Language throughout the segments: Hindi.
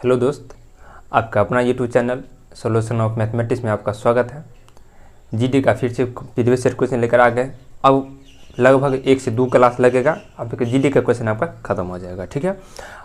हेलो दोस्त, आपका अपना YouTube channel solution of mathematics में आपका स्वागत है। जीडी का फिर से प्रीवियस ईयर क्वेश्चन लेकर आ गए। अब लगभग 1 से 2 क्लास लगेगा, अब जीडी का क्वेश्चन आपका ख़त्म हो जाएगा। ठीक है,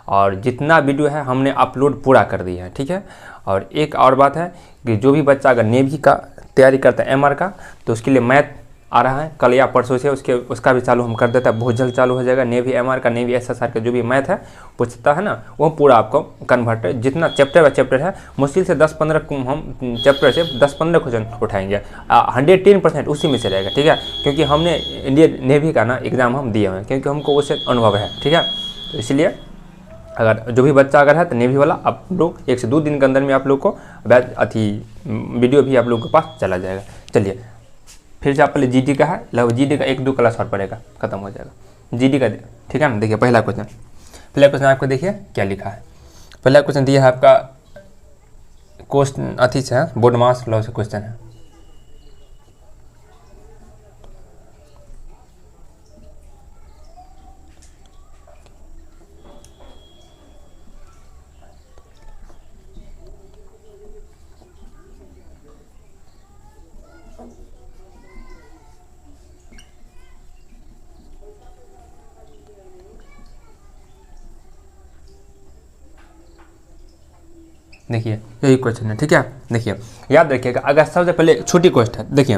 और जितना वीडियो है हमने अपलोड पूरा कर दिया है। ठीक है, और एक और बात है कि जो भी बच्चा अगर नेवी का तैयारी करता है एमआर का, तो उसके लिए मैथ आ रहा है कल या परसों से, उसका भी चालू हम कर देता है, बहुत जल्द चालू हो जाएगा। नेवी एमआर का, नेवी एसएसआर का जो भी मैथ है पूछता है ना, वो पूरा आपको कन्वर्ट, जितना चैप्टर बाय चैप्टर है मुश्किल से 10-15 हम चैप्टर से 10-15 क्वेश्चन उठाएंगे। 110% उसी में से रहेगा। ठीक है, क्योंकि हमने इंडियन नेवी का ना एग्ज़ाम हम दिए हुए हैं, क्योंकि हमको उससे अनुभव है। ठीक है, तो इसलिए अगर जो भी बच्चा अगर है तो नेवी वाला, आप लोग 1 से 2 दिन के अंदर में आप लोग को वीडियो भी आप लोग के पास चला जाएगा। चलिए फिर से आप पहले जीडी का है, लगभग जीडी का 1-2 क्लास और पड़ेगा, खत्म हो जाएगा जीडी का। ठीक है ना, देखिए पहला क्वेश्चन आपको देखिए क्या लिखा है। पहला क्वेश्चन दिया है आपका क्वेश्चन अथी से है, बोर्ड मास लॉ से क्वेश्चन है। देखिए यही क्वेश्चन है। ठीक है, देखिए याद रखिएगा, अगर सबसे पहले छोटी क्वेश्चन है, देखिए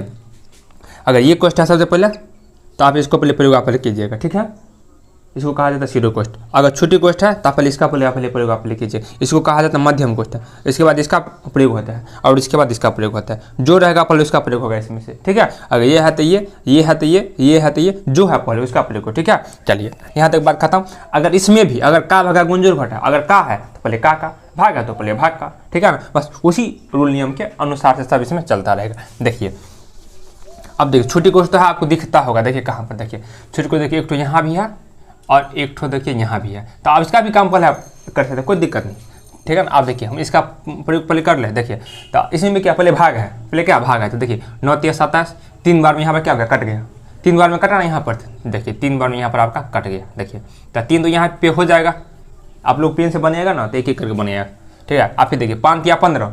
अगर ये क्वेश्चन है सबसे पहले, तो आप इसको पहले प्रयोग आप कीजिएगा। ठीक है, इसको कहा जाता है सीरो क्वेश्चन। अगर छोटी क्वेश्चन है तो पहले इसका पहले प्रयोग आप कीजिए, इसको कहा जाता है मध्यम क्वेश्चन। इसके बाद इसका प्रयोग होता है और इसके बाद इसका प्रयोग होता है, जो रहेगा पहले उसका प्रयोग होगा इसमें से। ठीक है, अगर ये है तो ये है तो ये है तो ये, जो है पहले उसका प्रयोग हो। ठीक है, चलिए यहाँ तक बात खत्म। अगर इसमें भी अगर का भागा गुंजर घटा, अगर का है तो पहले का भाग है तो पहले भाग का। ठीक है ना, बस उसी रूल नियम के अनुसार से सब इसमें चलता रहेगा। देखिए अब देखिए छोटी क्वेश्चन है, आपको दिखता होगा, देखिए कहाँ पर, देखिए छोटी को देखिए, एक तो यहाँ भी है और एक ठो देखिए यहाँ भी है, तो आप इसका भी काम पहले आप कर सकते हैं, कोई दिक्कत नहीं। ठीक है ना, आप देखिए हम इसका प्रयोग पहले कर ले। देखिए तो इसमें क्या पहले भाग है, पहले क्या भाग है, तो देखिए 9 × 27, 3 बार में यहाँ पर क्या हो गया, कट गया। 3 बार में कटा ना यहाँ पर, देखिए 3 बार में यहाँ पर आपका कट गया। देखिए तो 3 तो यहाँ पे हो जाएगा, आप लोग पेन से बनेगा ना तो एक करके बनेगा। ठीक है, आप फिर देखिए 5 या 15,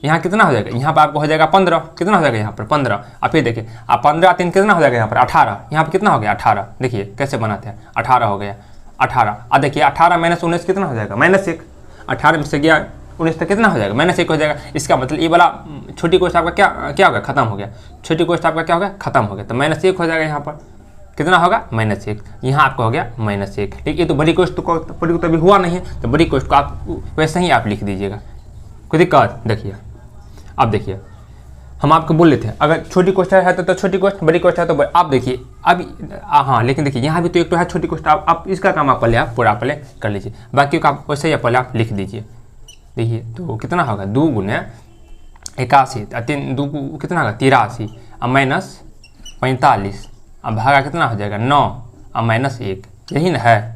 यहाँ कितना हो जाएगा, यहाँ पर आपको हो जाएगा 15, कितना हो जाएगा यहाँ पर 15। आप फिर देखिए आप 15 3 कितना हो जाएगा यहाँ पर 18, यहाँ पर कितना हो गया 18। देखिए कैसे बनाते हैं, 18 हो गया 18। अब देखिए 18 - 19 कितना हो जाएगा, -1। 18 में से गया 19 तक कितना हो जाएगा, -1 हो जाएगा। इसका मतलब ये वाला छोटी क्वेश्चन आपका क्या हो गया, खत्म हो गया। छोटी क्वेश्चन आपका क्या हो गया, खत्म हो गया। तो -1 हो जाएगा यहाँ पर, कितना होगा -1, यहाँ आपका हो गया -1। लेकिन ये तो बड़ी क्वेश्चन को प्रयोग तो अभी हुआ नहीं है, तो बड़ी क्वेश्चन को आप वैसे ही आप लिख दीजिएगा, कोई दिक्कत। देखिए अब देखिए हम आपको बोल रहे थे अगर छोटी क्वेश्चन है तो छोटी क्वेश्चन, बड़ी क्वेश्चन है तो आप देखिए अभी हाँ, लेकिन देखिए यहाँ भी तो एक तो है छोटी क्वेश्चन, आप इसका काम आप पहले पूरा पहले कर लीजिए, बाकी का आप वैसे ही पहले आप लिख दीजिए। देखिए तो कितना होगा, 2 × 81, 2 कितना होगा 83, और -45, अब भागा कितना हो जाएगा 9 और -1, यही ना है।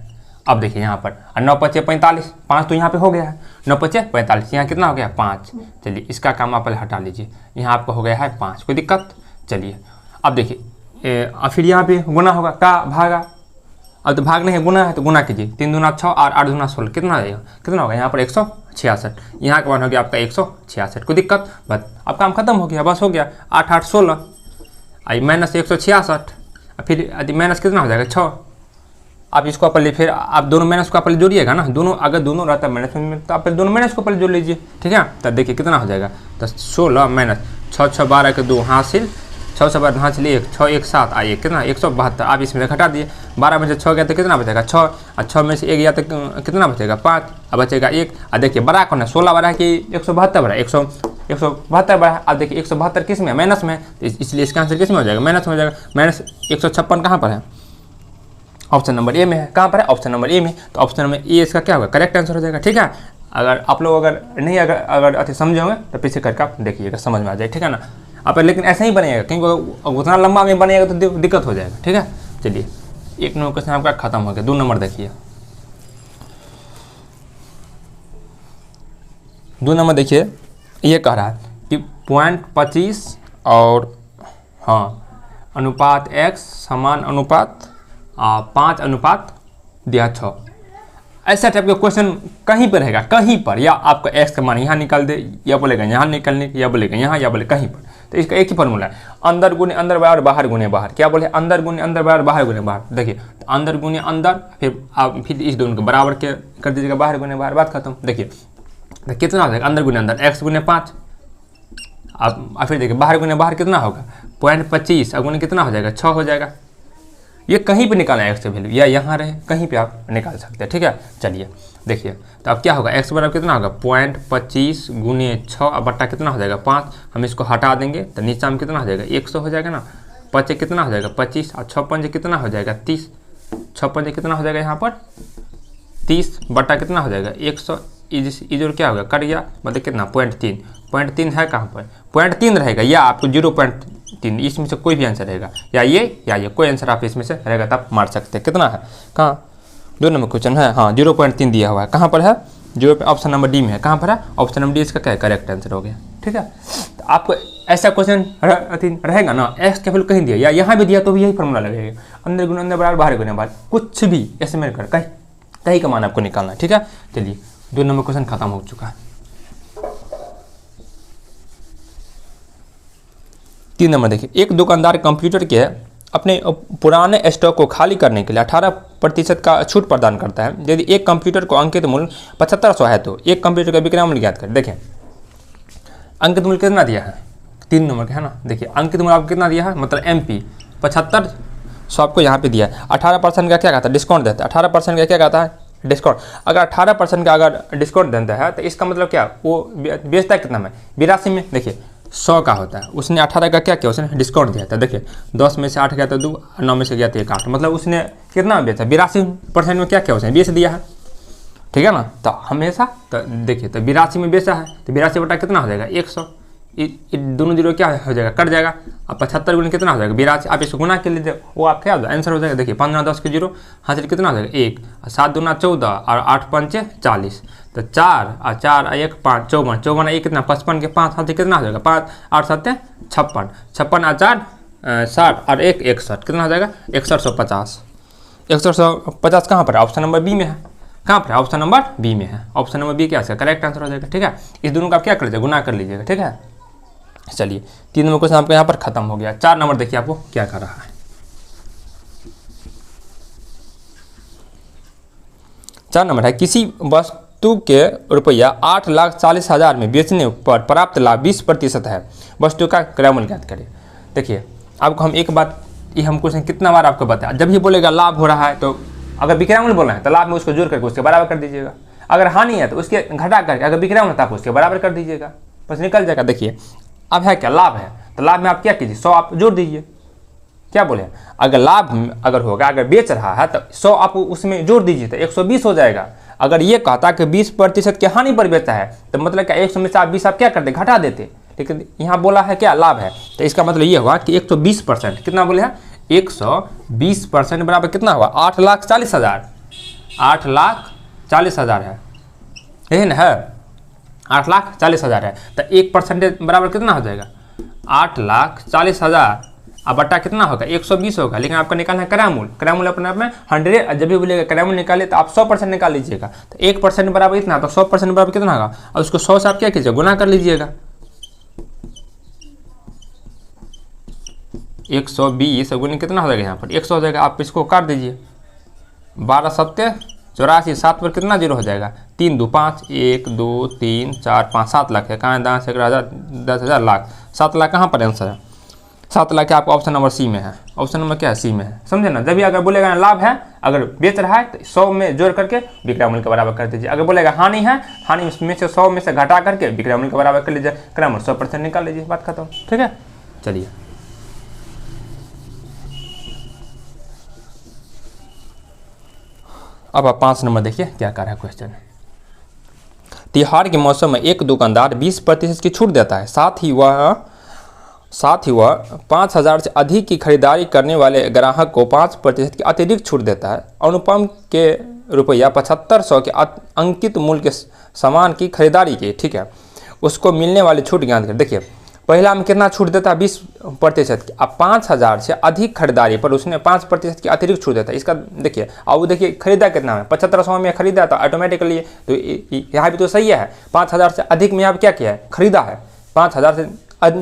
अब देखिए यहाँ पर 9 × 5 = 45, 5 तो यहाँ पे हो गया है, 9 × 5 = 45, यहाँ कितना हो गया 5। चलिए इसका काम आप पहले हटा लीजिए, यहाँ आपका हो गया है 5, कोई दिक्कत। चलिए अब देखिए फिर यहाँ पे गुना होगा, का भागा, अब तो भाग नहीं है, गुना है तो गुना कीजिए, 3 दूना 6 और 8 दूना 16, कितना आ जाएगा, कितना होगा यहाँ पर 166, यहाँ का मान हो गया आपका 166, कोई दिक्कत। बस अब काम खत्म हो गया, बस हो गया 8 × 8 = 16, -166, फिर माइनस कितना हो जाएगा 6। आप इसको पहले फिर आप दोनों माइनस को पहले जोड़िएगा ना, दोनों अगर दोनों रहता है माइनस में तो आप दोनों माइनस को पहले जोड़ लीजिए। ठीक है, तब देखिए कितना हो जाएगा, तो 16 - 6 6 12 के 2 हासिल, 6 से 12 हासिल 1, 6 1 7 आइए कितना 172। आप इसमें घटा दिए, 12 में से 6 गया तो कितना बचेगा 6, और 6 में से 1 गया तो कितना बचेगा 5, अब बचेगा 1। और देखिए बड़ा कौन है, 16 बड़ा कि 172 बड़ा, 172 बड़ा है। अब देखिए 172 किस में, माइनस में, इसलिए इसका आंसर किस में हो जाएगा, माइनस में हो जाएगा। -156 कहाँ पर है, ऑप्शन नंबर ए में है। कहाँ पर है, ऑप्शन नंबर ए में, तो ऑप्शन नंबर ए इसका क्या होगा, करेक्ट आंसर हो जाएगा। ठीक है, अगर आप लोग अगर नहीं अगर अति समझे होंगे तो पीछे करके आप देखिएगा, समझ में आ जाए। ठीक है ना, आप लेकिन ऐसा ही बनेगा, क्योंकि उतना लंबा में बनेगा तो दिक्कत हो जाएगा। ठीक है, चलिए 1 नंबर क्वेश्चन आपका खत्म हो गया। 2 नंबर देखिए, 2 नंबर देखिए, ये कह रहा है कि 0.25 और हाँ अनुपात x समान अनुपात 5 अनुपात दिया 6, ऐसा टाइप का क्वेश्चन कहीं पर रहेगा, कहीं पर, या आपका एक्स का मान यहाँ निकाल दे, या बोलेगा यहाँ निकलने, या बोलेगा यहाँ, या बोले कहीं पर। तो इसका एक ही फॉर्मूला है, अंदर गुने अंदर बराबर बाहर गुने बाहर। क्या बोले, अंदर गुने अंदर बराबर बाहर गुने बाहर। देखिए तो अंदर गुने अंदर, फिर आप फिर इस दोनों को बराबर के कर दीजिएगा, बाहर गुने बाहर, बात खत्म। देखिए तो कितना हो जाएगा, अंदर गुने अंदर एक्स गुने 5, आप फिर देखिए बाहर गुने बाहर कितना होगा 0.25, अब गुने कितना हो जाएगा 6 हो जाएगा। ये कहीं पे निकालना है एक्स की वैल्यू, या यहाँ रहे कहीं पे आप निकाल सकते हैं, ठीक है। चलिए देखिए तो अब क्या होगा, एक्स बराबर कितना होगा 0.25 गुने 6 अब बट्टा कितना हो जाएगा 5। हम इसको हटा देंगे तो नीचा में कितना हो जाएगा 100 हो जाएगा ना। 5 कितना हो जाएगा 25, और 6 पंजे कितना हो जाएगा 30, 6 पंजे कितना हो जाएगा यहाँ पर 30, बट्टा कितना हो जाएगा 100। इधर क्या होगा कट गया, मतलब कितना 0.3 है कहाँ पर 0.3 रहेगा, या आपको 0.3, इसमें से कोई भी आंसर रहेगा, या ये कोई आंसर आप इसमें से रहेगा तब मार सकते हैं। कितना है, कहाँ 2 नंबर क्वेश्चन है, हाँ 0.3 दिया हुआ है, कहाँ पर है 0 पे, ऑप्शन नंबर डी में है। कहाँ पर है, ऑप्शन नंबर डी, इसका क्या है करेक्ट आंसर हो गया, ठीक है। तो आपको ऐसा क्वेश्चन रहेगा ना, एक्स के वैल्यू कहीं दिया या यहाँ भी दिया तो भी यही फॉर्मूला लगेगा, अंदर गुने अंदर बराबर बाहर गुने बाहर, कुछ भी ऐसे में कर कहीं का मान आपको निकालना है, ठीक है। चलिए 2 नंबर क्वेश्चन खत्म हो चुका है। 3 नंबर देखिए, एक दुकानदार कंप्यूटर के अपने पुराने स्टॉक को खाली करने के लिए 18% का छूट प्रदान करता है। यदि एक कंप्यूटर को अंकित मूल्य 7500 है तो एक कंप्यूटर का विक्रय मूल्य ज्ञात करें। देखें अंकित मूल्य कितना दिया है 3 नंबर का है ना। देखिए अंकित मूल्य आपको कितना दिया है, मतलब MP 7500 आपको यहाँ पे दिया है। 18% का क्या कहता है डिस्काउंट देता है, 18% का क्या कहता है डिस्काउंट। अगर 18% का अगर डिस्काउंट देता है तो इसका मतलब क्या, वो बेचता है कितना में 82 में। देखिए 100 का होता है, उसने 18 का क्या किया, उसने डिस्काउंट दिया था। देखिए 10 में से 8 गया तो 2, 9 में से गया तो 1 8, मतलब उसने कितना बेचा 82% में क्या किया उसने बेच दिया है, ठीक है ना। तो हमेशा तो देखिए तो 82 में बेचा है तो 82 बटा कितना हो जाएगा 100, दोनों जीरो क्या हो जाएगा कट जाएगा। अब 75 गुना कितना हो जाएगा 82, आप इसको गुना कर लीजिए, वो आप क्या आंसर हो जाएगा। देखिए 15 10 के जीरो हासिल कितना हो जाएगा 1, 7 दूना 14 और 8 पंचे 40, तो 4 और 4 और 1 5 54, 54 1 कितना 55 के 5 हाथ कितना हो जाएगा 5 8 7 56, 56 और 4 60 और 1 61, कितना हो जाएगा 6150। 6150 कहाँ पर है, ऑप्शन नंबर बी में है। कहाँ पर है, ऑप्शन नंबर बी में है। ऑप्शन नंबर बी क्या है करेक्ट आंसर हो जाएगा, ठीक है। इस दोनों का आप क्या कर लीजिएगा गुना कर लीजिएगा, ठीक है। चलिए 3 नंबर क्वेश्चन आपका यहाँ पर खत्म हो गया। 4 नंबर देखिए आपको क्या कर रहा है। 4 नंबर है, किसी वस्तु के रुपया 8,40,000 में बेचने पर प्राप्त लाभ 20% है, वस्तु का क्रय मूल्य ज्ञात करें। देखिए आपको हम एक बात, ये हम क्वेश्चन कितना बार आपको बताया, जब ये बोलेगा लाभ हो रहा है तो अगर विक्रय मूल्य बोलना है तो लाभ में उसको जोड़ करके उसके बराबर कर दीजिएगा, अगर हानि है तो उसके घटा करके, अगर विक्रय मूल्य था तो उसके बराबर कर दीजिएगा, बस निकल जाएगा। देखिए अब है क्या लाभ है, तो लाभ में आप क्या कीजिए 100 आप जोड़ दीजिए। क्या बोले, अगर लाभ अगर होगा, अगर बेच रहा है तो 100 आप उसमें जोड़ दीजिए तो 120 हो जाएगा। अगर ये कहता कि 20% की हानि पर बेचा है तो मतलब क्या 100 में से आप 20 आप क्या करते घटा देते, लेकिन यहाँ बोला है क्या लाभ है, तो इसका मतलब ये हुआ कि 120%, कितना बोले हैं 120% बराबर कितना हुआ 8,40,000, 8,40,000 है, यही ना है 8,40,000 है, तो 1% बराबर कितना हो जाएगा 8,40,000, अब बट्टा कितना होगा 120 होगा। लेकिन आपका निकालना है क्रय मूल्य, क्रय मूल्य अपने आप में 100, जब भी बोलेगा क्रय मूल्य निकाले तो आप 100% निकाल लीजिएगा, तो 1% बराबर इतना, तो 100% बराबर कितना होगा, और उसको 100 से आप क्या कीजिए गुना कर लीजिएगा। 120 गुना कितना हो जाएगा, यहाँ पर 100 हो जाएगा, आप इसको काट दीजिए 12 7 84, 7 पर कितना जीरो हो जाएगा 3 2 5 1 2 3 4 5 7 लाख है, कहाँ 10 11 10,000 लाख, 7 लाख कहाँ पर आंसर है 7 लाख, आपका ऑप्शन नंबर सी में है। ऑप्शन नंबर क्या है सी में है, समझे ना। जब भी अगर बोलेगा लाभ है, अगर बेच रहा है तो 100 में जोड़ करके विक्रय मूल्य के बराबर कर दीजिए। अगर बोलेगा हानि है, हानि में से 100 में से घटा करके विक्रय मूल्य के बराबर कर लीजिए, क्रय मूल्य 100% निकाल लीजिए, बात खत्म, ठीक है। चलिए अब आप 5 नंबर देखिए क्या कर रहा है क्वेश्चन। त्योहार के मौसम में एक दुकानदार 20% की छूट देता है, साथ ही वह 5,000 से अधिक की खरीदारी करने वाले ग्राहक को 5% की अतिरिक्त छूट देता है। अनुपम के रुपया 7500 के अंकित मूल्य के सामान की खरीदारी की, ठीक है, उसको मिलने वाली छूट ज्ञात करें। देखिए पहला में कितना छूट देता है 20% की। अब 5,000 से अधिक खरीदारी पर उसने 5% की अतिरिक्त छूट देता है। इसका देखिए, अब देखिए खरीदा कितना है 7500 में खरीदा, तो ऑटोमेटिकली तो यहाँ भी तो सही है, 5,000 से अधिक में यहाँ क्या किया है, खरीदा है, 5,000 से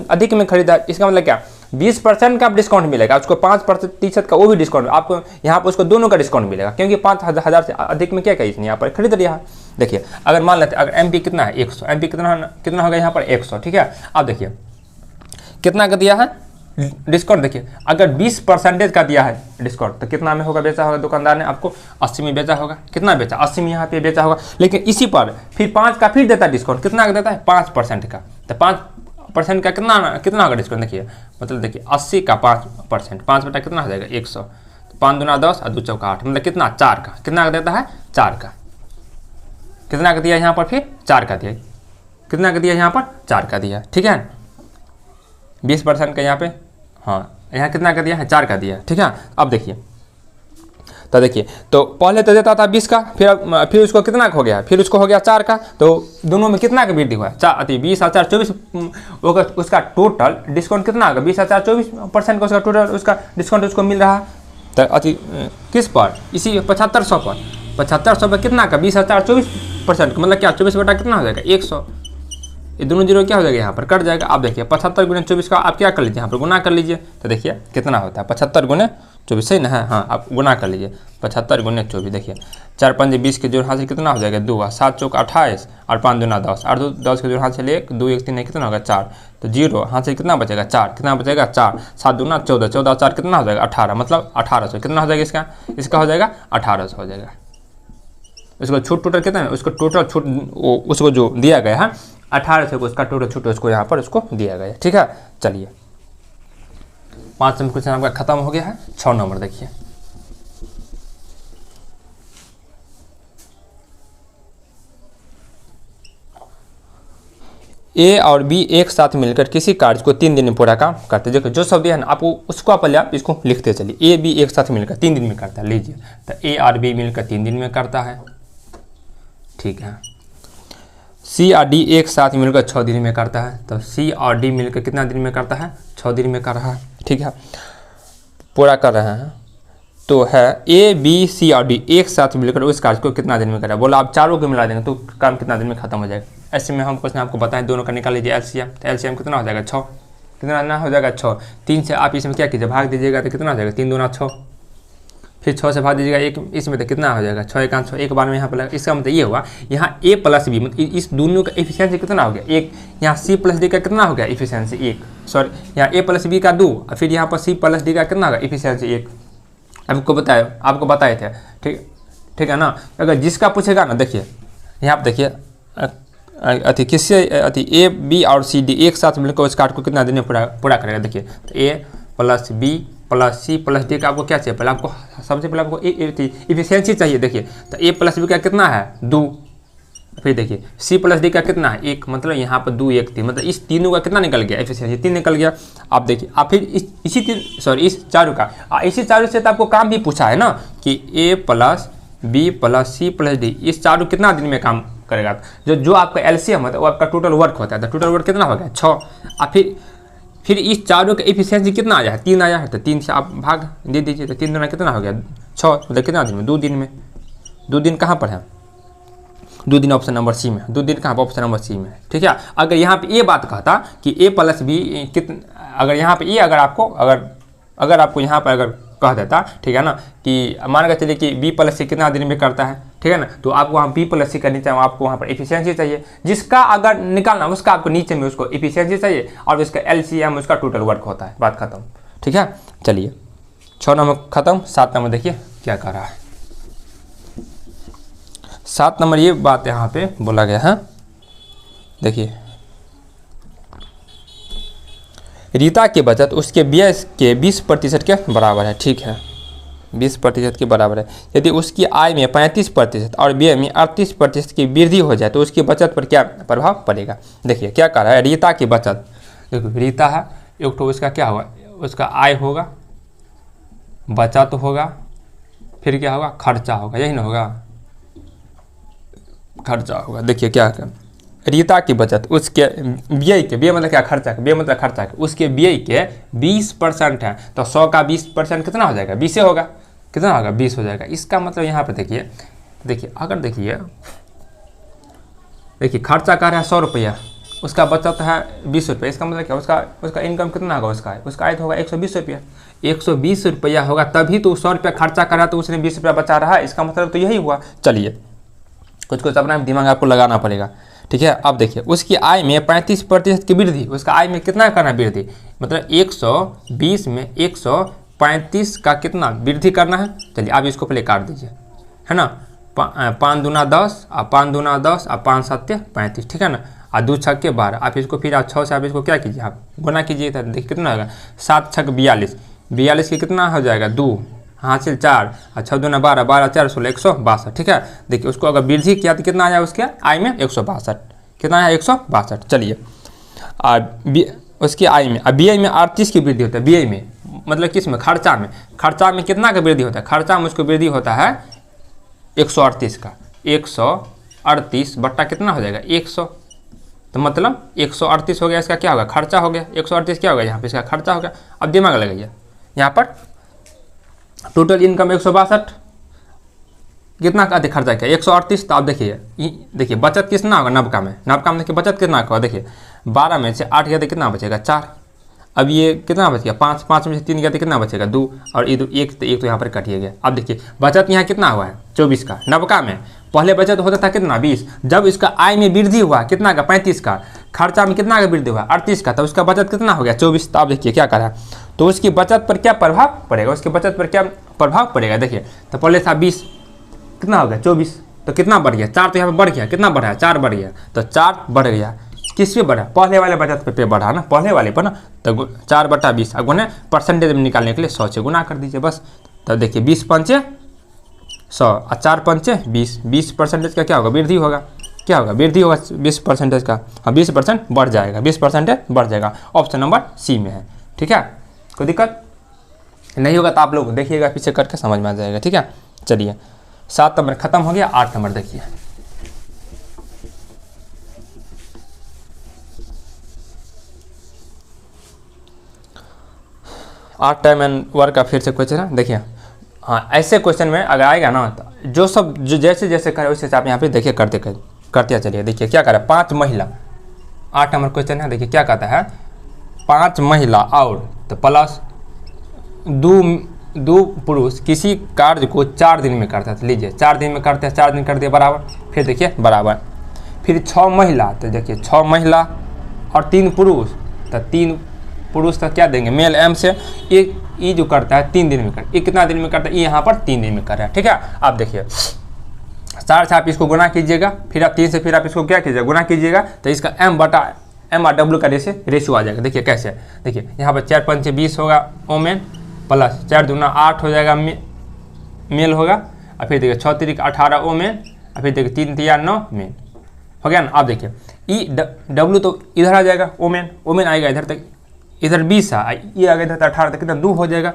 अधिक में खरीदा है। इसका मतलब क्या 20% का डिस्काउंट मिलेगा उसको, 5% का वो भी डिस्काउंट आपको यहाँ पर उसको दोनों का डिस्काउंट मिलेगा, क्योंकि 5,000 से अधिक में क्या किया इसने यहाँ पर खरीद लिया है। देखिए अगर मान लेते अगर MP कितना है 100, MP कितना होगा यहाँ पर 100, ठीक है। अब देखिए कितना का दिया है डिस्काउंट, देखिए अगर 20% का दिया है डिस्काउंट तो कितना में होगा बेचा होगा, दुकानदार ने आपको 80 में बेचा होगा, कितना बेचा 80 में यहाँ पे बेचा होगा। लेकिन इसी पर फिर 5 का फिर देता है डिस्काउंट, कितना का देता है 5% का, तो 5% का कितना होगा डिस्काउंट, देखिए मतलब देखिए 80 का 5%, 5 बटा कितना हो जाएगा 100, 5 दूना 10 और 2 चौका 8, मतलब कितना 4 का, कितना का देता है 4 का, कितना का दिया यहाँ पर फिर 4 का दिया, कितना का दिया यहाँ पर 4 का दिया, ठीक है। 20% का यहाँ पे, हाँ यहाँ कितना का दिया है 4 का दिया, ठीक है। अब देखिए तो देखिए तो पहले तो देता था 20 का, फिर उसको कितना हो गया, फिर उसको हो गया 4 का, तो दोनों में कितना का वृद्धि हुआ 20 और 4 24 होगा, उसका टोटल डिस्काउंट कितना होगा 20 और 4 24% का उसका टोटल उसका डिस्काउंट उसको मिल रहा है। तो अति किस पर, इसी 7500 पर, 7500 पर कितना का 20 और 4 24%, मतलब क्या 24 बटा कितना हो जाएगा 100, ये दोनों जीरो क्या हो जाएगा यहाँ पर कट जाएगा। आप देखिए 75 गुने 24 का आप क्या कर लीजिए यहाँ पर गुना कर लीजिए, तो देखिए कितना होता है 75 गुने 24, सही ना है, हाँ आप गुना कर लीजिए 75 गुने 24, देखिए 4 5 20 के जोड़ हाथ से कितना हो जाएगा 2, 7 चौक 28 और 5 दूना 10, और 10 के जोड़ हाथ से 1 2 1 3 कितना होगा 4, तो जीरो हाथ से कितना बचेगा 4, कितना बचेगा 4, 7 दूना 14, 14 4 कितना हो जाएगा 18, मतलब 1800, कितना हो जाएगा इसका हो जाएगा 1800 हो जाएगा। उसको छूट टोटल कितना है, उसको टोटल छूट उसको जो दिया गया है 1800 को उसका टोटल छूट उसको यहाँ पर उसको दिया गया, ठीक है। चलिए 5 नंबर क्वेश्चन आपका खत्म हो गया है। 6 नंबर देखिए, A और B एक साथ मिलकर किसी कार्य को 3 दिन में पूरा काम करते हैं। देखो जो शब्द है ना आपको उसको पहले आप इसको लिखते चलिए, A B एक साथ मिलकर 3 दिन में करता है, लीजिए तो A और B मिलकर 3 दिन में करता है, ठीक है। C और D एक साथ मिलकर 6 दिन में करता है, तो C और D मिलकर कितना दिन में करता है 6 दिन में कर रहा है, ठीक है, पूरा कर रहे हैं। तो है A B C और D एक साथ मिलकर उस कार्य को कितना दिन में करा, बोला आप चारों को मिला देंगे तो काम कितना दिन में खत्म हो जाएगा। ऐसे में हम क्वेश्चन आपको बताएं, दोनों का निकाल लीजिए एलसीएम, तो एलसीएम कितना हो जाएगा 6, कितना ना हो जाएगा 6, 3 से आप इसमें क्या कीजिए भाग दीजिएगा तो कितना हो जाएगा 3 दूना 6, फिर 6 से भाग दीजिएगा 1 इसमें तो कितना हो जाएगा 6 1 6, एक बार में यहाँ पर। इसका मतलब ये हुआ यहाँ A प्लस B मतलब इस दोनों का एफिशिएंसी कितना हो गया 1, यहाँ C प्लस D का कितना हो गया एफिशिएंसी 1, सॉरी यहाँ A प्लस B का 2 और फिर यहाँ पर C प्लस D का कितना होगा एफिशिएंसी 1, आपको बताए थे, ठीक है ना। अगर जिसका पूछेगा ना देखिए यहाँ पर देखिए किससे A B और C D एक साथ मिलकर उस कार्य को कितना दिन में पूरा करेगा। देखिए तो A plus B plus C plus D का आपको क्या चाहिए, पहले आपको सबसे पहले आपको इफिशियंसी चाहिए। देखिए तो A प्लस B का कितना है 2, फिर देखिए C प्लस D का कितना है 1, मतलब यहाँ पर 2 1 3, मतलब इस तीनों का कितना निकल गया एफिशिएंसी 3 निकल गया। आप देखिए आप फिर इस चारों का इसी चारों से तो आपको काम भी पूछा है ना कि A plus B plus C plus D इस चारों कितना दिन में काम करेगा, जो आपका एलसीएम होता है वो आपका टोटल वर्क होता है, तो टोटल वर्क कितना हो गया 6, और फिर इस चारों का एफिशिएंसी कितना आया है 3 आया है, तो 3 से आप भाग दे दीजिए तो 3 दूना कितना हो गया 6, मतलब कितना दिन में 2 दिन में, 2 दिन कहाँ पर है 2 दिन ऑप्शन नंबर सी में, 2 दिन कहाँ पर ऑप्शन नंबर सी में, ठीक है। अगर यहाँ पे ये बात कहता कि A प्लस B कितना, अगर यहाँ पे ये अगर आपको यहाँ पर अगर कह देता, ठीक है ना, कि मान कर चलिए कि B प्लस C कितना दिन में करता है, ठीक है ना, तो आपको वहाँ B प्लस C करनी चाहिए, आपको वहाँ पर एफिशिएंसी चाहिए, जिसका अगर निकालना उसका आपको नीचे में उसको एफिशिएंसी चाहिए और उसका एलसीएम उसका टोटल वर्क होता है, बात खत्म, ठीक है। चलिए 6 नंबर खत्म। 7 नंबर देखिए क्या कर रहा है। 7 नंबर ये बात यहाँ पे बोला गया है, देखिए रीता की बचत उसके व्यय के 20% के बराबर है, ठीक है 20% के बराबर है। यदि उसकी आय में 35% और व्यय में 38% की वृद्धि हो जाए तो उसकी बचत पर क्या प्रभाव पड़ेगा। देखिए क्या कह रहा है, रीता की बचत, देखो रीता है एक तो उसका क्या होगा, उसका आय होगा, बचत होगा, फिर क्या होगा खर्चा होगा, यही ना होगा खर्चा होगा। देखिए क्या रीता की बचत उसके व्यय के, व्यय मतलब क्या, खर्चा के, व्यय मतलब खर्चा के, उसके व्यय के 20% है, तो 100 का 20% कितना हो जाएगा, 20 होगा, कितना होगा, 20 हो जाएगा। इसका मतलब यहाँ पे देखिए, अगर देखिए खर्चा कर रहा है 100 रुपया, उसका बचत है 20 रुपये, इसका मतलब क्या, उसका इनकम कितना होगा, उसका आय होगा 120 रुपया, 120 रुपया होगा, तभी तो 100 रुपया खर्चा करा तो उसने 20 रुपया बचा रहा है, इसका मतलब तो यही हुआ। चलिए कुछ अपना दिमाग आपको लगाना पड़ेगा, ठीक है। अब देखिए उसकी आय में 35% की वृद्धि, उसका आय में कितना करना वृद्धि, मतलब 120 में 135 का कितना वृद्धि करना है। चलिए आप इसको पहले काट दीजिए, है ना, 5 दूना 10 और 5 दूना 10 और 5 7 35, ठीक है ना, और 2 छक्के 12। आप इसको फिर आप 6 से आप इसको क्या कीजिए, आप गुना कीजिए, तो देखिए कितना होगा, 7 छक 42, 42 के कितना हो जाएगा 2 हासिल 4 और 6 दूना 12, 12 4 16 162, ठीक है। देखिए उसको अगर वृद्धि किया तो कितना आया उसके आय में 162, कितना आया 162। चलिए उसकी आय में, अब व्यय में 38 की वृद्धि होता है, व्यय में मतलब किस में, खर्चा में, खर्चा में कितना का वृद्धि होता है, खर्चा में उसको वृद्धि होता है 138 का, 138 बट्टा कितना हो जाएगा 100, तो मतलब 138 हो गया, इसका क्या होगा, खर्चा हो गया, 138 क्या होगा यहाँ पे, इसका खर्चा हो गया। अब दिमाग लगाइए, यहाँ पर टोटल इनकम 162, कितना का अधिक खर्चा किया 138, तो आप देखिए बचत कितना होगा, नबका में देखिए बचत कितना होगा, देखिए 12 में से 8 गया तो कितना बचेगा 4, अब ये कितना बच गया 5, 5 में से 3 गया तो कितना बचेगा 2, और एक तो यहाँ पर कटिए गया। अब देखिए बचत यहाँ कितना हुआ है 24 का, नबका में पहले बचत होता था कितना 20, जब इसका आय में वृद्धि हुआ कितना का 35 का, खर्चा में कितना का वृद्धि हुआ 38 का, तो उसका बचत कितना हो गया 24। तो आप देखिए क्या करा, तो उसकी बचत पर क्या प्रभाव पड़ेगा, उसकी बचत पर क्या प्रभाव पड़ेगा, देखिए तो पहले था 20, कितना हो गया 24, तो कितना बढ़ गया 4, तो यहाँ पर बढ़ गया, कितना बढ़ा 4 बढ़ गया, तो 4 बढ़ गया, किस पे बढ़ा, पहले वाले बचत पे बढ़ा ना, पहले वाले पर ना, तो 4/20, अब गुना परसेंटेज में निकालने के लिए 100 से गुना कर दीजिए बस। तो देखिए 20 पंचे 100 और 4 पंचे 20, 20% का क्या होगा वृद्धि होगा, क्या होगा वृद्धि होगा 20% का, हाँ 20% बढ़ जाएगा, 20% बढ़ जाएगा। ऑप्शन नंबर सी में है, ठीक है। कोई दिक्कत नहीं होगा तो आप लोग देखिएगा, पीछे करके समझ में आ जाएगा, ठीक है। चलिए 7 नंबर खत्म हो गया, 8 नंबर देखिए, आर्ट टाइम एंड वर्क का फिर से क्वेश्चन है। देखिए हाँ ऐसे क्वेश्चन में अगर आएगा ना, तो जो जैसे जैसे करे वैसे आप यहाँ पे देखिए करते चलिए। देखिए क्या करे, 5 महिला, 8 नंबर क्वेश्चन है। देखिए क्या कहता है, 5 महिला और तो प्लस 2 पुरुष किसी कार्य को 4 दिन में करता है, तो लीजिए 4 दिन में करते हैं, 4 दिन कर दिए बराबर, फिर देखिए बराबर, फिर 6 महिला, तो देखिए 6 महिला और 3 पुरुष, तो 3 पुरुष तो क्या देंगे मेल एम से, ये जो करता है 3 दिन में करता है, ये कितना दिन में करता है, ये यहाँ पर 3 दिन में कर रहा है, ठीक है। आप देखिए 4 से आप इसको गुना कीजिएगा, फिर आप 3 से फिर आप इसको क्या कीजिएगा गुना कीजिएगा, तो इसका M और W का रेशियो आ जाएगा। देखिए कैसे, देखिए यहाँ पर 4 पंचे 20 होगा ओमेन, प्लस 4 दूना 8 हो जाएगा मेल होगा, और फिर देखिए 6 तिरिक 18 ओमेन, और फिर देखिए 3 तिया 9 मेन हो गया ना। आप देखिए W तो इधर आ जाएगा, ओमेन आएगा इधर तक, इधर 20 है, ये आ गया इधर 18 तक, कितना 2 हो जाएगा,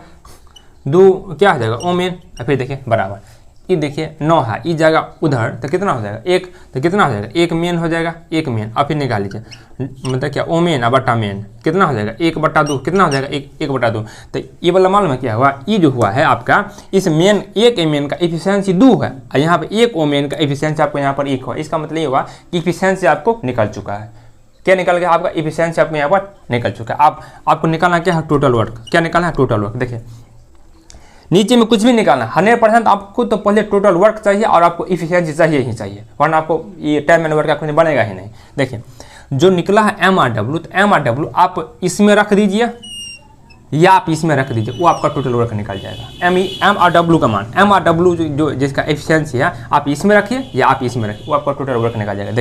2 क्या हो जाएगा ओमेन, और फिर देखिए बराबर, ये देखिए 9 है, ये जाएगा उधर तो कितना हो जाएगा 1, तो कितना हो जाएगा 1 मेन हो जाएगा, 1 मेन, और फिर निकाल लीजिए, मतलब क्या ओमेन और बट्टा मेन कितना हो जाएगा 1/2, कितना हो जाएगा 1/2। तो ये वाला मालूम है क्या हुआ, ये जो हुआ है आपका, इस मेन 1 मेन का एफिशिएंसी 2 है, और यहाँ पे 1 ओमेन का एफिशिएंसी आपको यहाँ पर 1 हुआ, इसका मतलब ये हुआ कि एफिशिएंसी आपको निकल चुका है। क्या निकल गया आपका, एफिशिएंसी आपको यहाँ पर निकल चुका है। आपको निकालना क्या है, टोटल वर्क, क्या निकालना है टोटल वर्क। देखिए नीचे में कुछ भी निकालना 100%, आपको तो पहले टोटल वर्क चाहिए और आपको इफिशिएंसी चाहिए ही चाहिए, वरना आपको ये टाइम एंड वर्क का कुछ बनेगा ही नहीं। देखिए जो निकला है MRW, तो MRW आप इसमें रख दीजिए या आप इसमें रख दीजिए, वो आपका टोटल वर्क निकल जाएगा। MRW का मान, MRW जो जिसका एफिशिएंसी है आप इसमें रखिए या आप इसमें रखिए, वो आपका टोटल वर्क निकल जाएगा।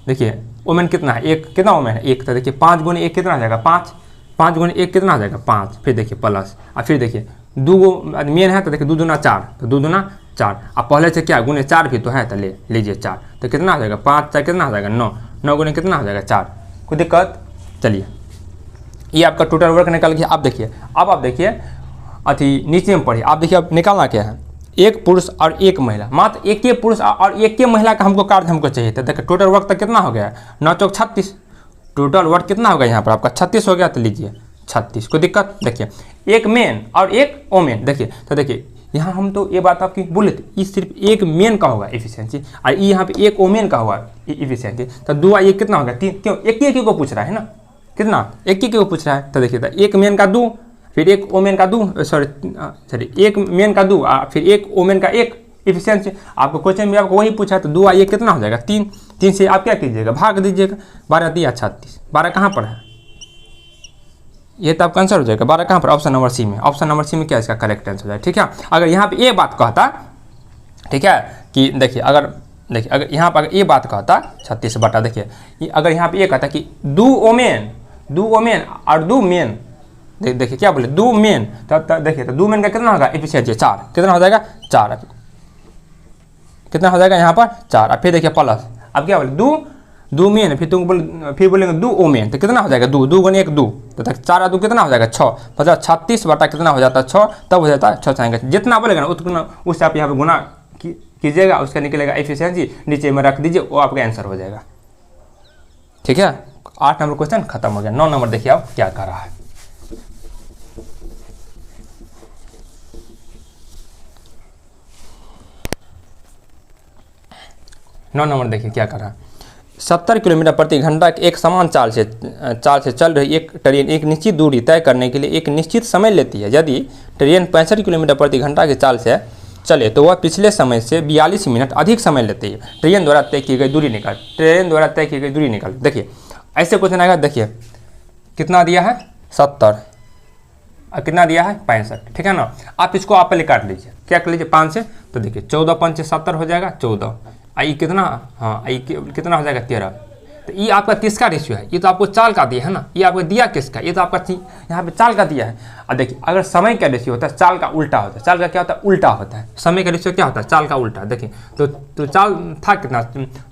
देखिए ओमेन कितना है, 1, कितना ओमेन है 1, तो देखिए 5 गुने 1 कितना आ जाएगा 5, 5 गुने 1 कितना आ जाएगा 5, फिर देखिए प्लस, और फिर देखिए 2 मेन है, तो देखिए 2 दूना 4, तो 2 दूना 4, अब पहले से क्या गुने 4 भी तो है, तो लीजिए 4, तो कितना आ जाएगा 5 4 कितना आ जाएगा 9, 9 गुने कितना आ जाएगा 4, कोई दिक्कत। चलिए ये आपका टोटल वर्क निकल गया। अब देखिए, अब आप देखिए अथी नीचे में पढ़िए, आप देखिए अब निकालना क्या है, एक पुरुष और एक महिला, मात्र एक ही पुरुष और एक ही महिला का हमको कार्य हमको चाहिए था। देखिए टोटल वर्क तक कितना हो गया, 9 चौक 36, टोटल वर्क कितना होगा यहाँ पर आपका 36 हो गया। तो लीजिए 36, कोई दिक्कत। देखिए एक मेन और एक वोमेन, देखिए तो देखिए यहाँ हम तो ये बात आपकी बोले थे, ये सिर्फ एक मेन का होगा एफिशिएंसी और यहाँ पे एक वोमेन का होगा एफिशिएंसी। तो दो ये कितना होगा 3, क्यों एक ही को पूछ रहा है ना, कितना एक ही को पूछ रहा है। तो देखिए तो एक मेन का 2, फिर एक वोमेन का 2, सॉरी एक मेन का 2 फिर एक वोमेन का 1 एफिशिएंसी। आपको क्वेश्चन में आपको वही पूछा है। तो 2 ये कितना हो जाएगा 3, 3 से आप क्या कीजिएगा भाग दीजिएगा, 12 दिया 36, 12 कहाँ पर है, ये तो आपका आंसर हो जाएगा 12 कहाँ पर, ऑप्शन नंबर सी में। ऑप्शन नंबर सी में क्या इसका करेक्ट आंसर हो जाएगा। ठीक है, अगर यहाँ पे ये बात कहता, ठीक है कि देखिए अगर यहाँ पर अगर ये बात कहता 36 बटा, देखिए अगर यहाँ पे ये कहता कि 2 वोमेन और 2 मेन, देखिए क्या बोले 2 मेन, तो देखिए तो 2 मेन का कितना होगा एफिशिएंसी 4, कितना हो जाएगा 4, कितना हो जाएगा यहाँ पर 4। और फिर देखिए प्लस, अब क्या बोले 2 मेन, फिर बोलेंगे 2 वोमेन, तो कितना हो जाएगा 2, 2 गुने 1 2, तो 4 और 2 कितना हो जाएगा 6, मतलब 36 बटा कितना हो जाता है 6, तब हो जाता है 6 चाहेंगे। जितना बोलेगा ना उतना उससे आप यहाँ पे गुना कीजिएगा, उसका निकलेगा एफिशिएंसी, नीचे में रख दीजिए, वो आपका आंसर हो जाएगा। ठीक है, 8 नंबर क्वेश्चन खत्म हो गया। 9 नंबर देखिए आप क्या कर रहा है। नौ नंबर देखिए क्या कर रहा है। 70 किलोमीटर प्रति घंटा एक समान चाल से चल रही एक ट्रेन एक निश्चित दूरी तय करने के लिए एक निश्चित समय लेती है। यदि ट्रेन 65 किलोमीटर प्रति घंटा की चाल से चले तो वह पिछले समय से 42 मिनट अधिक समय लेती है। ट्रेन द्वारा तय की गई दूरी निकाल। देखिए ऐसे क्वेश्चन आएगा, देखिए कितना दिया है 70 और कितना दिया है 65, ठीक है ना। आप इसको आप पहले काट लीजिए, क्या कर लीजिए 5 से, तो देखिए 14 5 70 हो जाएगा 14, आई कितना, हाँ आई कितना हो जाएगा 13। तो ये आपका किसका रेशियो है, ये तो आपको चाल का दिया है ना, ये आपको दिया किसका, ये तो आपका यहाँ पे चाल का दिया है। और देखिए अगर समय का रेशियो होता है चाल का उल्टा होता है, चाल का क्या होता है उल्टा होता है, समय का रेशियो क्या होता है चाल का उल्टा। देखिए तो चाल था कितना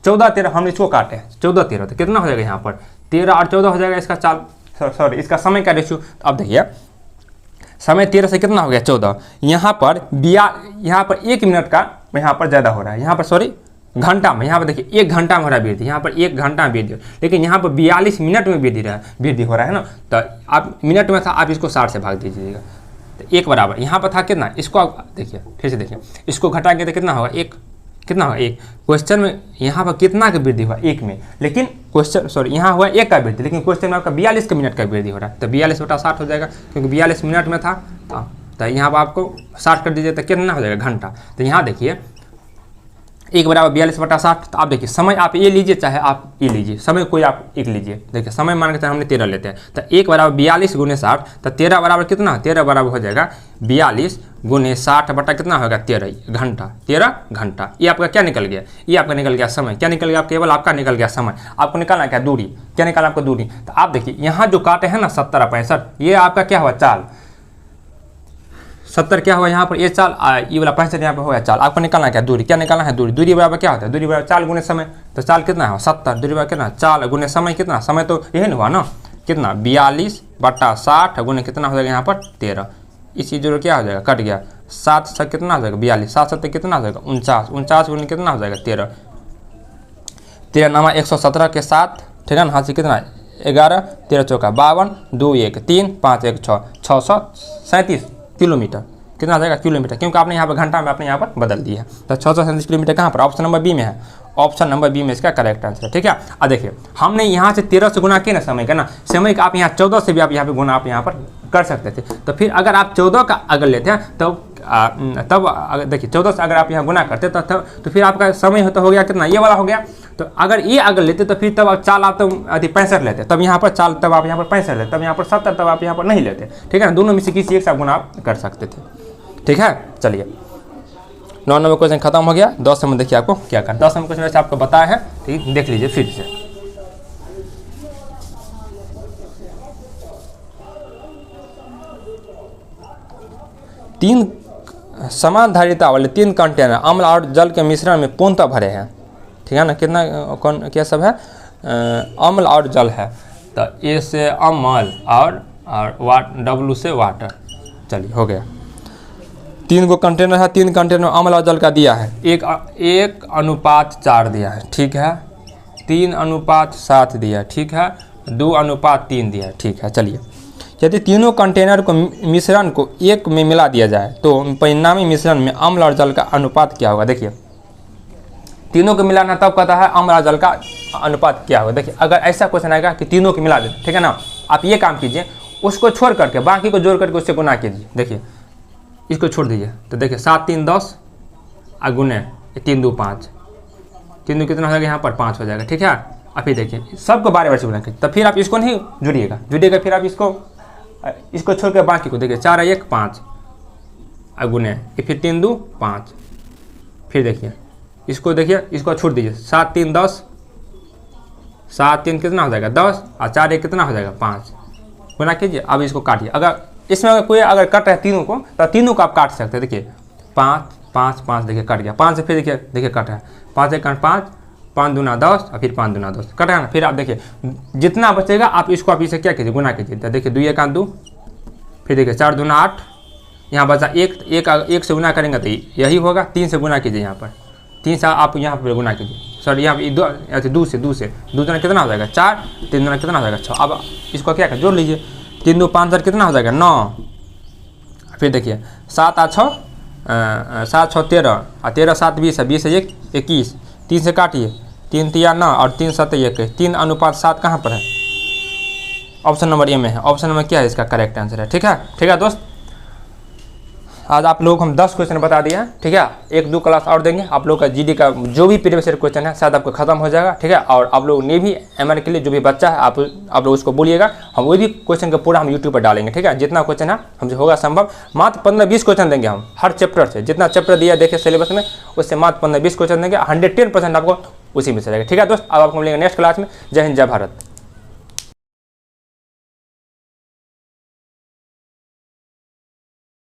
14 13, हम इसको काटे 14 13, तो कितना हो जाएगा यहाँ पर 13 और 14 हो जाएगा इसका चाल, सॉरी इसका समय का रेशियो। अब देखिए समय 13 से कितना हो गया 14, यहाँ पर 1 मिनट का यहाँ पर ज़्यादा हो रहा है, यहाँ पर सॉरी घंटा में, यहाँ पर देखिए 1 घंटा में हो रहा है वृद्धि, यहाँ पर 1 घंटा में वृद्धि, लेकिन यहाँ पर 42 मिनट में वृद्धि हो रहा है ना। तो आप मिनट में था, आप इसको 60 से भाग दीजिएगा, तो 1 बराबर यहाँ पर था कितना, इसको आप देखिए फिर से देखिए, इसको घटाएंगे तो कितना होगा 1, कितना होगा 1। क्वेश्चन में यहाँ पर कितना का वृद्धि हुआ 1 में, लेकिन क्वेश्चन सॉरी यहाँ हुआ 1 का वृद्धि, लेकिन क्वेश्चन में आपका 42 का मिनट का वृद्धि हो रहा है। तो 42 बटा 60 हो जाएगा, क्योंकि 42 मिनट में था, तो यहाँ पर आपको 60 कर दीजिए तो कितना हो जाएगा घंटा। तो यहाँ देखिए 1 बराबर 42 बटा 60। तो आप देखिए समय आप ये लीजिए चाहे आप ये लीजिए, समय कोई आप 1 लीजिए। देखिए समय मान के चाहे हमने 13 लेते हैं, तो 1 बराबर 42 गुने 60, तो 13 बराबर कितना, 13 बराबर हो जाएगा 42 गुने 60 बटा कितना होगा 13 घंटा, 13 घंटा। ये आपका क्या निकल गया, ये आपका निकल गया समय। क्या निकल गया, केवल आपका निकल गया समय। आपको निकालना क्या दूरी, क्या निकालना आपको दूरी। तो आप देखिए यहाँ जो काटे हैं ना 70 और 65, ये आपका क्या हुआ चाल, 70 क्या हुआ यहाँ पर ये चाल, ये वाला 65 यहाँ पर हो गया चाल। आपको निकालना क्या दूरी, क्या निकालना है दूरी। दूरी बराबर क्या होता है, दूरी बराबर चाल गुने समय। तो चाल कितना है 70, दूरी बराबर कितना चाल गुने समय, कितना समय तो यही ना हुआ ना, कितना 42 बटा 60 गुने कितना हो जाएगा यहाँ पर 13। इसी जो क्या हो जाएगा कट गया, 7 से कितना हो जाएगा 42, 7 7 कितना हो जाएगा 49, 49 गुने कितना हो जाएगा 13, 13 नामा 117 के साथ, ठीक है ना, हाथ से कितना 11, 13 चौका 52, 2 1 3 5 1 6, 637 किलोमीटर, कितना आ जाएगा किलोमीटर, क्योंकि आपने यहाँ पर घंटा में आपने यहाँ पर बदल दिया है। तो 637 किलोमीटर कहाँ पर, ऑप्शन नंबर बी में है। ऑप्शन नंबर बी में इसका करेक्ट आंसर है, ठीक है। अब देखिए हमने यहाँ से 13 से गुना किया ना समय का ना, समय का आप यहाँ 14 से भी आप यहाँ पे गुना आप यहाँ पर कर सकते थे। तो फिर अगर आप 14 का अगर लेते हैं तब देखिए 14 से अगर आप यहाँ गुना करते तो फिर आपका समय हो गया कितना, ये वाला हो गया। तो अगर ये अगर लेते तो फिर तब आप चाल आप तो 65 लेते, तब यहाँ पर चाल तब आप यहाँ पर 65 लेते, तब यहाँ पर 70, तब आप यहाँ पर नहीं लेते, ठीक है ना। दोनों में से किसी एक से गुना आप कर सकते थे, ठीक है। चलिए 9 नंबर क्वेश्चन खत्म हो गया। 10 नंबर देखिए आपको क्या करना। 10 नंबर क्वेश्चन वैसे आपको बताया है, ठीक, देख लीजिए फिर से। तीन समान धारिता वाले 3 कंटेनर अम्ल और जल के मिश्रण में पूर्णतः भरे हैं, ठीक है ना। कितना कौन क्या सब है, अम्ल और जल है। तो ए से अम्ल और W से वाटर, चलिए हो गया। 3 गो कंटेनर है, 3 कंटेनर अम्ल और जल का दिया है, 1:4 दिया है, ठीक है, 3:7 दिया है, ठीक है, 2:3 दिया है, ठीक है। चलिए, यदि तीनों कंटेनर को मिश्रण को एक में मिला दिया जाए तो परिणामी मिश्रण में अम्ल और जल का अनुपात क्या होगा। देखिए, तीनों को मिलाना तब कहता है अम्ल और जल का अनुपात क्या होगा। देखिए, अगर ऐसा क्वेश्चन आएगा कि तीनों को मिला दे, ठीक है ना, आप ये काम कीजिए, उसको छोड़ करके बाकी को जोड़ करके उससे गुना कीजिए। देखिए, इसको छोड़ दीजिए तो देखिए 7 3 10 और गुने 3 2 5, 3 2 कितना हो जाएगा यहाँ पर 5 हो जाएगा, ठीक है। अब फिर देखिए सबको बार बार से गुना कीजिए, तो फिर आप इसको नहीं जुड़िएगा, फिर आप इसको छोड़ कर बाकी को देखिए 4 1 5 और गुने फिर 3 2 5, फिर देखिए इसको छोड़ दीजिए 7 3 10, 7 3 कितना हो जाएगा 10 और 4 1 कितना हो जाएगा 5, गुना कीजिए। अब इसको काटिए, अगर इसमें अगर कोई कट रहा है तीनों को, तो तीनों को आप काट सकते हैं। देखिए 5 5 5 देखिए कट गया, 5 से फिर देखिए कट है, 5 1 5, 5 दूना 10 और फिर 5 दूना 10 कट है ना। फिर आप देखिए जितना बचेगा आप इसे क्या कीजिए, गुना कीजिए। तो देखिए 2 1 2, फिर देखिए 4 दूना 8, यहाँ बचा 1 से गुना करेंगे तो यही होगा, 3 से गुना कीजिए, यहाँ पर 3 से आप यहाँ पर गुना कीजिए, सॉरी यहाँ पर 2 से 2 दूना कितना हो जाएगा 4, 3 दूना कितना हो जाएगा 6। अब इसको क्या कर जोड़ लीजिए, 3 2 5 4 कितना हो जाएगा 9, फिर देखिए 7 8 6 7 6 13 और 13 7 20 है, 20 1 21, 3 से काटिए, 3 3 9 और 3 7 21, 3:7 कहाँ पर है, ऑप्शन नंबर ए में है। ऑप्शन नंबर क्या है इसका करेक्ट आंसर है, ठीक है दोस्त। आज आप लोगों को हम 10 क्वेश्चन बता दिए हैं, ठीक है। 1-2 क्लास और देंगे, आप लोग का जीडी का जो भी प्रीवियस ईयर क्वेश्चन है शायद आपको खत्म हो जाएगा, ठीक है। और आप लोग नेवी एमआर के लिए जो भी बच्चा है आप लोग उसको बोलिएगा, हम वही भी क्वेश्चन का पूरा हम यूट्यूब पर डालेंगे, ठीक है। जितना क्वेश्चन है हमसे होगा संभव, मात्र 15-20 क्वेश्चन देंगे हम हर चैप्टर से, जितना चैप्टर दिया देखिए सिलेबस में, उससे मात्र 15-20 क्वेश्चन देंगे, 110% आपको उसी में से रहेगा, ठीक है दोस्त। अब आपको मिलेंगे नेक्स्ट क्लास में। जय हिंद, जय भारत।